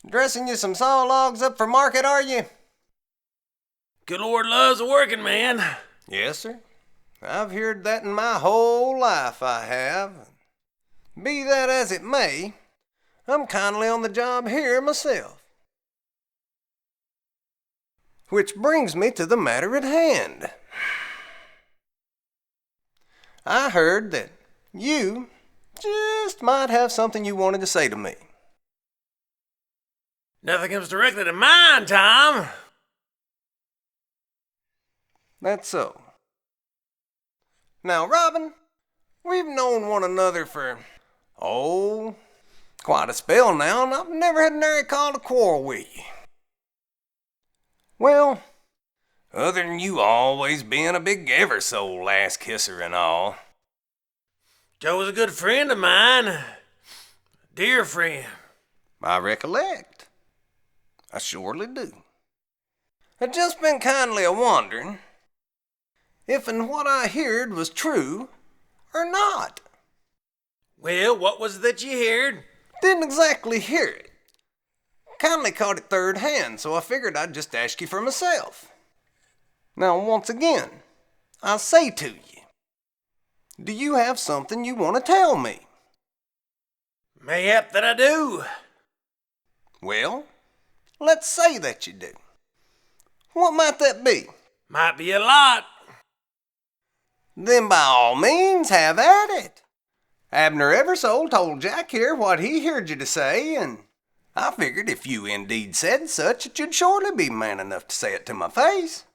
Dressing you some saw logs up for market, are you? Good Lord loves a working man. Yes, sir. I've heard that in my whole life, I have. Be that as it may, I'm kindly on the job here myself. Which brings me to the matter at hand. I heard that you just might have something you wanted to say to me. Nothing comes directly to mind, Tom. That's so. Now, Robin, we've known one another for, quite a spell now, and I've never had nary call to quarrel with you. Well, other than you always being a big ever-so lass kisser and all. Joe was a good friend of mine. A dear friend. I recollect. I surely do. I just been kindly a-wondering if and what I heard was true or not. Well, what was it that you heard? Didn't exactly hear it. Kindly caught it third hand, so I figured I'd just ask you for myself. Now, once again, I say to you, do you have something you want to tell me? Mayhap that I do. Well, let's say that you do. What might that be? Might be a lot. Then by all means, have at it. Abner Eversole told Jack here what he heard you to say, and I figured if you indeed said such, that you'd surely be man enough to say it to my face.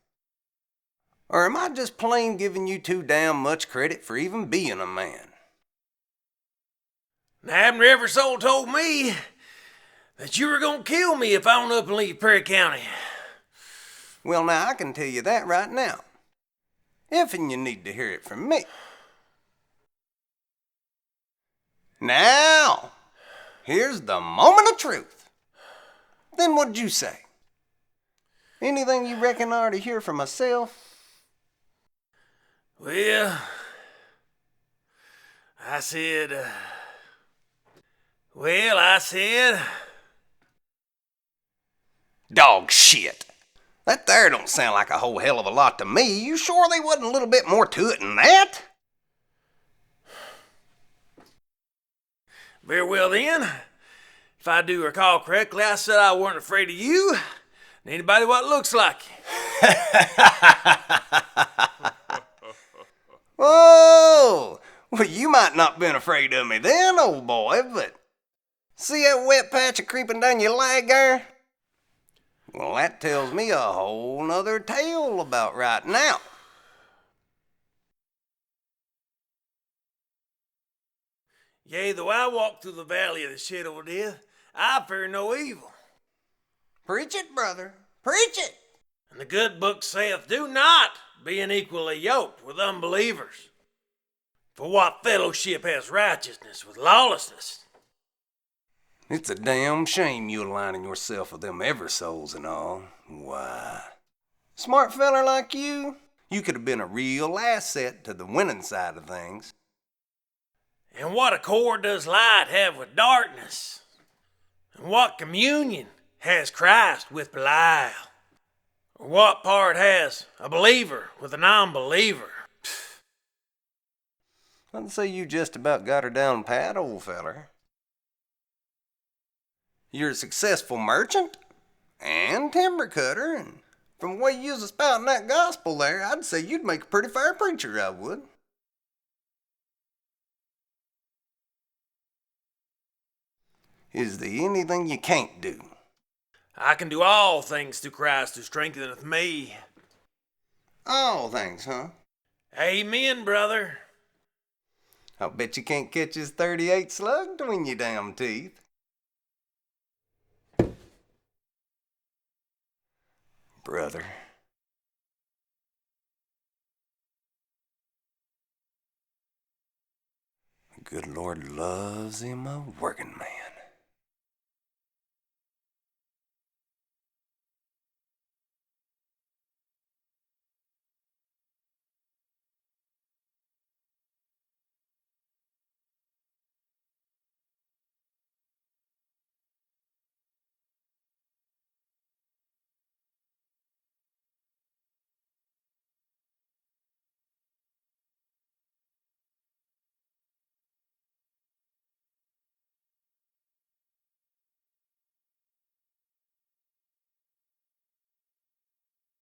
Or am I just plain giving you too damn much credit for even being a man? Abner Eversole told me that you were going to kill me if I went up and leave Perry County. Well, now, I can tell you that right now. If and you need to hear it from me. Now, here's the moment of truth. Then what'd you say? Anything you reckon I ought to hear for myself? Well, I said... Dog shit. That there don't sound like a whole hell of a lot to me. You sure there wasn't a little bit more to it than that? Very well then. If I do recall correctly, I said I weren't afraid of you and anybody what looks like you. Oh, well, you might not been afraid of me then, old boy, but see that wet patch a-creeping down your leg there? Well, that tells me a whole nother tale about right now. Yea, though I walk through the valley of the shadow of death, I fear no evil. Preach it, brother. Preach it. And the good book saith, do not be unequally yoked with unbelievers. For what fellowship has righteousness with lawlessness? It's a damn shame you aligning yourself with them Eversoles and all. Why? Smart feller like you could have been a real asset to the winning side of things. And what accord does light have with darkness? And what communion has Christ with Belial? Or what part has a believer with a non-believer? I'd say you just about got her down pat, old feller. You're a successful merchant and timber cutter, and from the way you was spouting that gospel there, I'd say you'd make a pretty fair preacher, I would. Is there anything you can't do? I can do all things through Christ who strengtheneth me. All things, huh? Amen, brother. I'll bet you can't catch his 38 slug between your damn teeth. Brother. The good Lord loves him a working man.